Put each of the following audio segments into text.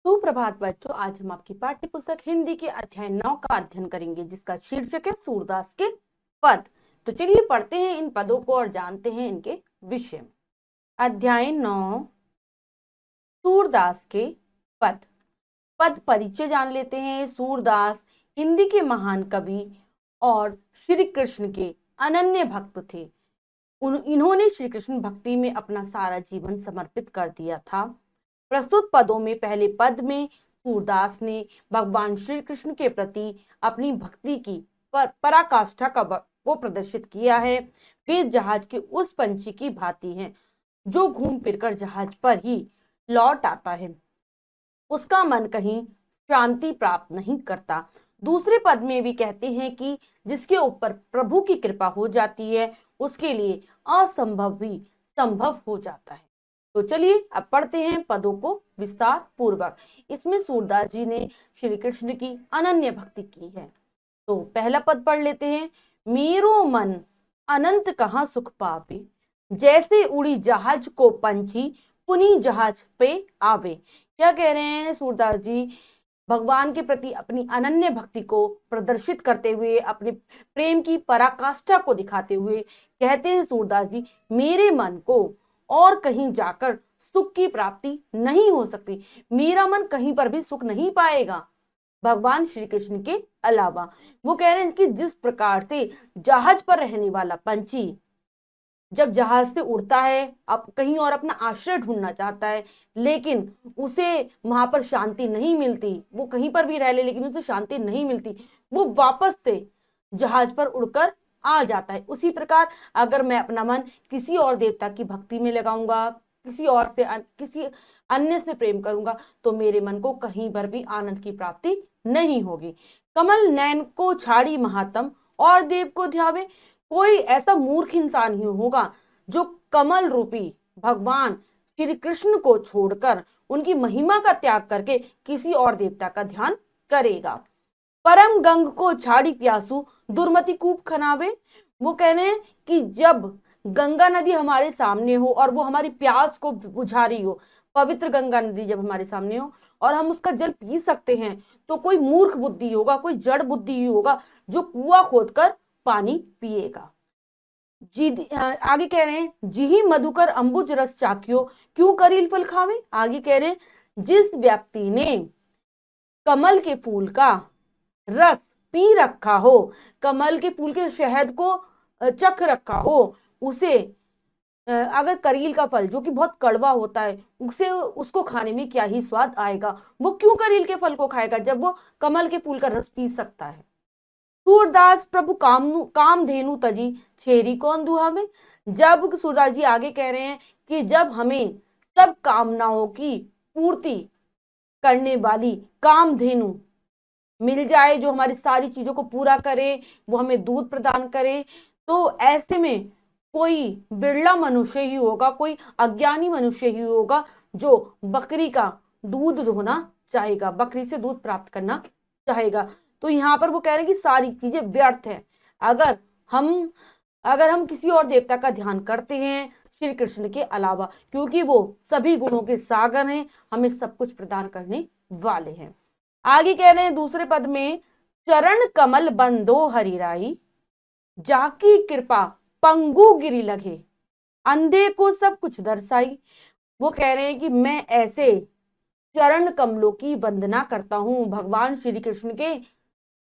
सुप्रभात बच्चों, आज हम आपकी पाठ्य पुस्तक हिंदी के अध्याय 9 का अध्ययन करेंगे, जिसका शीर्षक है सूरदास के पद। तो चलिए पढ़ते हैं इन पदों को और जानते हैं इनके विषय में। अध्याय 9, सूरदास के पद। पद परिचय जान लेते हैं। सूरदास हिंदी के महान कवि और श्री कृष्ण के अनन्य भक्त थे। इन्होंने श्री कृष्ण भक्ति में अपना सारा जीवन समर्पित कर दिया था। प्रस्तुत पदों में पहले पद में सूरदास ने भगवान श्री कृष्ण के प्रति अपनी भक्ति की पराकाष्ठा को प्रदर्शित किया है। वे जहाज के उस पंछी की भांति हैं जो घूम फिरकर जहाज पर ही लौट आता है, उसका मन कहीं शांति प्राप्त नहीं करता। दूसरे पद में भी कहते हैं कि जिसके ऊपर प्रभु की कृपा हो जाती है, उसके लिए असंभव भी संभव हो जाता है। तो चलिए अब पढ़ते हैं पदों को विस्तार पूर्वक। इसमें सूरदास जी ने श्री कृष्ण की अनन्य भक्ति की है। तो पहला पद पढ़ लेते हैं। मेरो मन अनंत कहाँ सुख पावे, जैसे उड़ी जहाज को पंछी पुनी जहाज पे आवे। क्या कह रहे हैं सूरदास जी? भगवान के प्रति अपनी अनन्य भक्ति को प्रदर्शित करते हुए, अपने प्रेम की पराकाष्ठा को दिखाते हुए कहते हैं सूरदास जी, मेरे मन को और कहीं जाकर सुख की प्राप्ति नहीं हो सकती। मेरा मन कहीं पर भी सुख नहीं पाएगा भगवान श्री कृष्ण के अलावा। वो कह रहे हैं कि जिस प्रकार से जहाज पर रहने वाला पंछी जब जहाज से उड़ता है, अब कहीं और अपना आश्रय ढूंढना चाहता है, लेकिन उसे वहां पर शांति नहीं मिलती, वो कहीं पर भी रह ले लेकिन उसे शांति नहीं मिलती, वो वापस से जहाज पर उड़कर आ जाता है। उसी प्रकार अगर मैं अपना मन किसी और देवता की भक्ति में लगाऊंगा, किसी और से किसी अन्य से प्रेम करूंगा, तो मेरे मन को कहीं पर भी आनंद की प्राप्ति नहीं होगी। कमल नयन को छाड़ी महात्म और देव को ध्यावे। कोई ऐसा मूर्ख इंसान ही होगा जो कमल रूपी भगवान श्री कृष्ण को छोड़कर, उनकी महिमा का त्याग करके किसी और देवता का ध्यान करेगा। परम गंग को छाड़ी प्यासु दुर्मति कूप खनावे। वो कह रहे हैं कि जब गंगा नदी हमारे सामने हो और वो हमारी प्यास को बुझा रही हो, पवित्र गंगा नदी जब हमारे सामने हो और हम उसका जल पी सकते हैं, तो कोई मूर्ख बुद्धि होगा, कोई जड़ बुद्धि ही होगा जो कुआं खोदकर पानी पिएगा। जी आगे कह रहे हैं, जी मधुकर अंबुज रस चाख्यो क्यों करील फल खावे। आगे कह रहे हैं, जिस व्यक्ति ने कमल के फूल का रस पी रखा हो, कमल के फूल के शहद को चख रखा हो, उसे अगर करील का फल जो कि बहुत कड़वा होता है, उसे उसको खाने में क्या ही स्वाद आएगा, वो क्यों करील के फल को खाएगा जब वो कमल के फूल का रस पी सकता है। सूरदास प्रभु काम धेनु तजी छेरी कौन दुहावे। जब सूरदास जी आगे कह रहे हैं कि जब हमें सब कामनाओं की पूर्ति करने वाली कामधेनु मिल जाए, जो हमारी सारी चीजों को पूरा करे, वो हमें दूध प्रदान करे, तो ऐसे में कोई बिरला मनुष्य ही होगा, कोई अज्ञानी मनुष्य ही होगा जो बकरी का दूध दोहना चाहेगा, बकरी से दूध प्राप्त करना चाहेगा। तो यहाँ पर वो कह रहे हैं कि सारी चीजें व्यर्थ हैं अगर हम किसी और देवता का ध्यान करते हैं श्री कृष्ण के अलावा, क्योंकि वो सभी गुणों के सागर हैं, हमें सब कुछ प्रदान करने वाले हैं। आगे कह रहे हैं दूसरे पद में, चरण कमल बंदो हरिराई जाकी कृपा पंगु गिरी लगे अंधे को सब कुछ दर्शाई। वो कह रहे हैं कि मैं ऐसे चरण कमलों की वंदना करता हूं, भगवान श्री कृष्ण के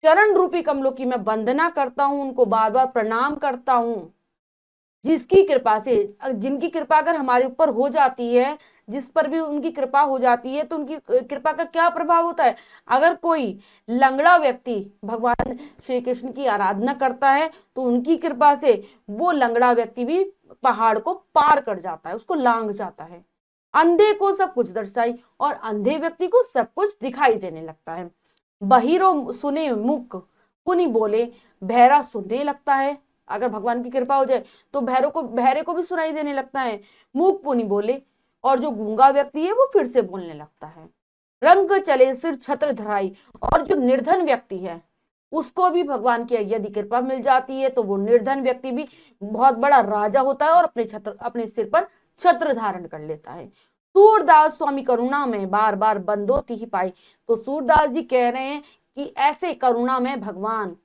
चरण रूपी कमलों की मैं वंदना करता हूं, उनको बार बार प्रणाम करता हूं, जिसकी कृपा से, जिनकी कृपा अगर हमारे ऊपर हो जाती है, जिस पर भी उनकी कृपा हो जाती है, तो उनकी कृपा का क्या प्रभाव होता है। अगर कोई लंगड़ा व्यक्ति भगवान श्री कृष्ण की आराधना करता है, तो उनकी कृपा से वो लंगड़ा व्यक्ति भी पहाड़ को पार कर जाता है, उसको लांघ जाता है। अंधे को सब कुछ दर्शाई, और अंधे व्यक्ति को सब कुछ दिखाई देने लगता है। बहिरो सुने मुख पुनि बोले, बहरा सुनने लगता है। अगर भगवान की कृपा हो जाए तो बहरे को भी सुनाई देने लगता है, मुख पुनि बोले, और जो गूंगा व्यक्ति है वो फिर से बोलने लगता है। रंग चले सिर छत्र धराई, और जो निर्धन व्यक्ति है उसको भी भगवान की यदि कृपा मिल जाती है, तो वो निर्धन व्यक्ति भी बहुत बड़ा राजा होता है और अपने सिर पर छत्र धारण कर लेता है। सूरदास स्वामी करुणा में बार बार बंदोती ही पाई। तो सूरदास जी कह रहे हैं कि ऐसे करुणा में भगवान,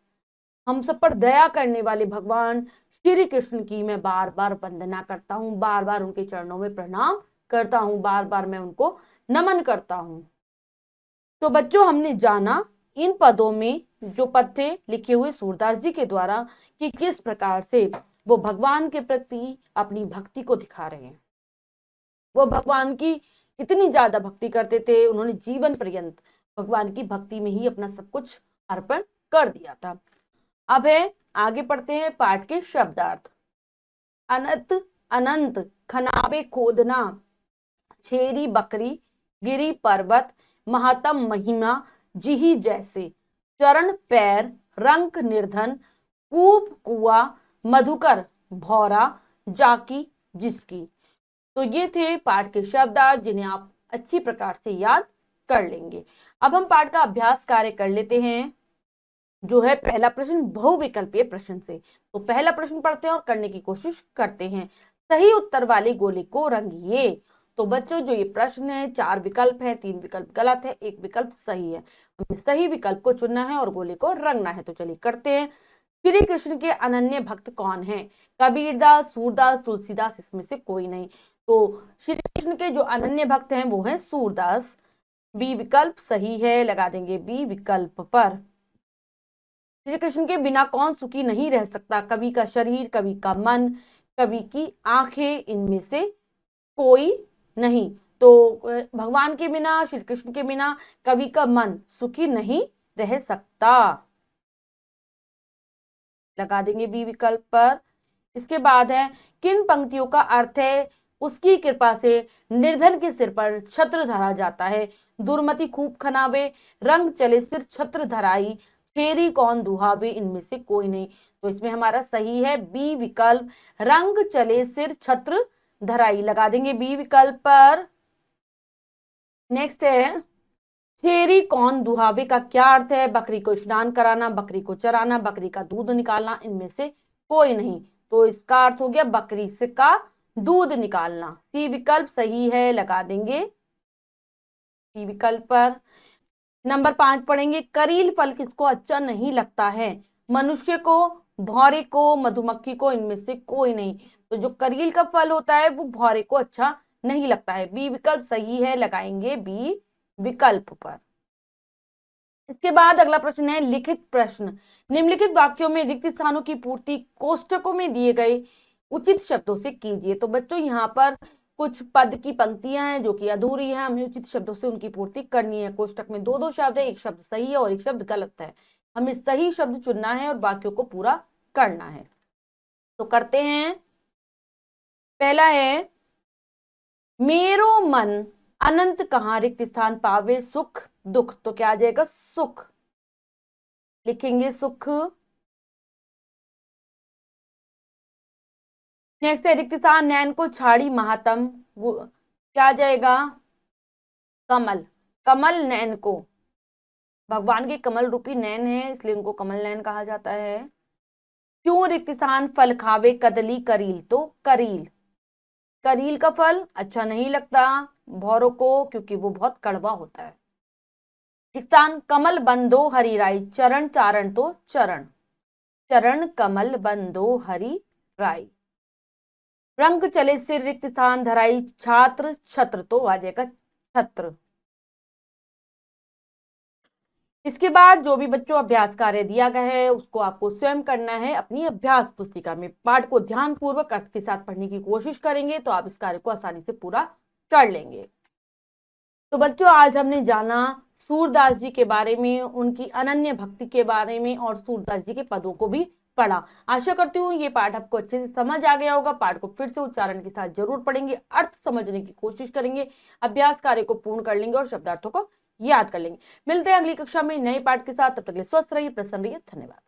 हम सब पर दया करने वाले भगवान श्री कृष्ण की मैं बार बार वंदना करता हूँ, बार बार उनके चरणों में प्रणाम करता हूँ, बार बार मैं उनको नमन करता हूँ। तो बच्चों, हमने जाना इन पदों में जो पद थे लिखे हुए सूरदास जी के द्वारा कि किस प्रकार से वो भगवान के प्रति अपनी भक्ति को दिखा रहे हैं। वो भगवान की इतनी ज्यादा भक्ति करते थे, उन्होंने जीवन पर्यंत भगवान की भक्ति में ही अपना सब कुछ अर्पण कर दिया था। अब है, आगे पढ़ते हैं पाठ के शब्दार्थ। अनंत अनंत खनाबे खोदना, छेरी बकरी गिरी पर्वत, महातम महिमा जिही जैसे, चरण पैर रंक निर्धन, कूप कुआ मधुकर भौरा, जाकी जिसकी। तो ये थे पाठ के शब्दार्थ जिन्हें आप अच्छी प्रकार से याद कर लेंगे। अब हम पाठ का अभ्यास कार्य कर लेते हैं, जो है पहला प्रश्न बहुविकल्पीय प्रश्न से। तो पहला प्रश्न पढ़ते हैं और करने की कोशिश करते हैं। सही उत्तर वाले गोले को रंगिए। तो बच्चों, जो ये प्रश्न है, 4 विकल्प है, 3 विकल्प गलत है, 1 विकल्प सही है। हमें सही विकल्प को चुनना है और गोले को रंगना है। तो चलिए करते हैं। श्री कृष्ण के अनन्य भक्त कौन है? कबीरदास, सूरदास, तुलसीदास, इसमें से कोई नहीं। तो श्री कृष्ण के जो अनन्य भक्त हैं वो हैं सूरदास। बी विकल्प सही है, लगा देंगे बी विकल्प पर। श्री कृष्ण के बिना कौन सुखी नहीं रह सकता? कवि का शरीर, कवि का मन, कवि की आंखें, इनमें से कोई नहीं। तो भगवान के बिना, श्री कृष्ण के बिना कवि का मन सुखी नहीं रह सकता, लगा देंगे बी विकल्प पर। इसके बाद है, किन पंक्तियों का अर्थ है उसकी कृपा से निर्धन के सिर पर छत्र धरा जाता है? दुर्मति खूब खनावे, रंग चले सिर छत्र धराई, छेरी कौन दुहावे, इनमें से कोई नहीं। तो इसमें हमारा सही है बी विकल्प, रंग चले सिर छत्र धराई, लगा देंगे बी विकल्प पर। नेक्स्ट है, छेरी कौन दुहावे का क्या अर्थ है? बकरी को स्नान कराना, बकरी को चराना, बकरी का दूध निकालना, इनमें से कोई नहीं। तो इसका अर्थ हो गया बकरी से का दूध निकालना। सी विकल्प सही है, लगा देंगे सी विकल्प पर। नंबर 5 पढ़ेंगे। करील फल किसको अच्छा नहीं लगता है? मनुष्य को, भौरे को, मधुमक्खी को, इनमें से कोई नहीं। तो जो करील का फल होता है वो भौरे को अच्छा नहीं लगता है। बी विकल्प सही है, लगाएंगे बी विकल्प पर। इसके बाद अगला प्रश्न है लिखित प्रश्न। निम्नलिखित वाक्यों में रिक्त स्थानों की पूर्ति कोष्ठकों में दिए गए उचित शब्दों से कीजिए। तो बच्चों, यहाँ पर कुछ पद की पंक्तियां हैं जो कि अधूरी हैं, हमें उचित शब्दों से उनकी पूर्ति करनी है। कोष्ठक में 2 शब्द है, एक शब्द सही है और एक शब्द गलत है। हमें सही शब्द चुनना है और वाक्यों को पूरा करना है। तो करते हैं। पहला है, मेरो मन अनंत कहाँ रिक्त स्थान पावे सुख दुख। तो क्या आ जाएगा? सुख, लिखेंगे सुख। नेक्स्ट है, रिक्त स्थान नैन को छाड़ी महातम, वो क्या आ जाएगा? कमल, कमल नैन को, भगवान के कमल रूपी नैन है इसलिए उनको कमल नैन कहा जाता है। क्यों रिक्त स्थान फल खावे कदली करील? तो करील, करील का फल अच्छा नहीं लगता भौरों को क्योंकि वो बहुत कड़वा होता है। स्थान कमल बंदो हरि राई, चरण चारण तो चरण, चरण कमल बंदो हरि राई। रंग चले सिर रिक्त स्थान धराई, छात्र छत्र तो आ जाएगा छत्र। इसके बाद जो भी बच्चों अभ्यास कार्य दिया गया है उसको आपको स्वयं करना है अपनी अभ्यास पुस्तिका में। पाठ को ध्यान पूर्वक अर्थ के साथ पढ़ने की कोशिश करेंगे तो आप इस कार्य को आसानी से पूरा कर लेंगे। तो बच्चों, आज हमने जाना सूरदास जी के बारे में, उनकी अनन्य भक्ति के बारे में और सूरदास जी के पदों को भी पढ़ा। आशा करती हूँ ये पाठ आपको अच्छे से समझ आ गया होगा। पाठ को फिर से उच्चारण के साथ जरूर पढ़ेंगे, अर्थ समझने की कोशिश करेंगे, अभ्यास कार्य को पूर्ण कर लेंगे और शब्दार्थों को याद कर लेंगे। मिलते हैं अगली कक्षा में नए पाठ के साथ। तब तक के लिए स्वस्थ रहिए, प्रसन्न रहिए। धन्यवाद।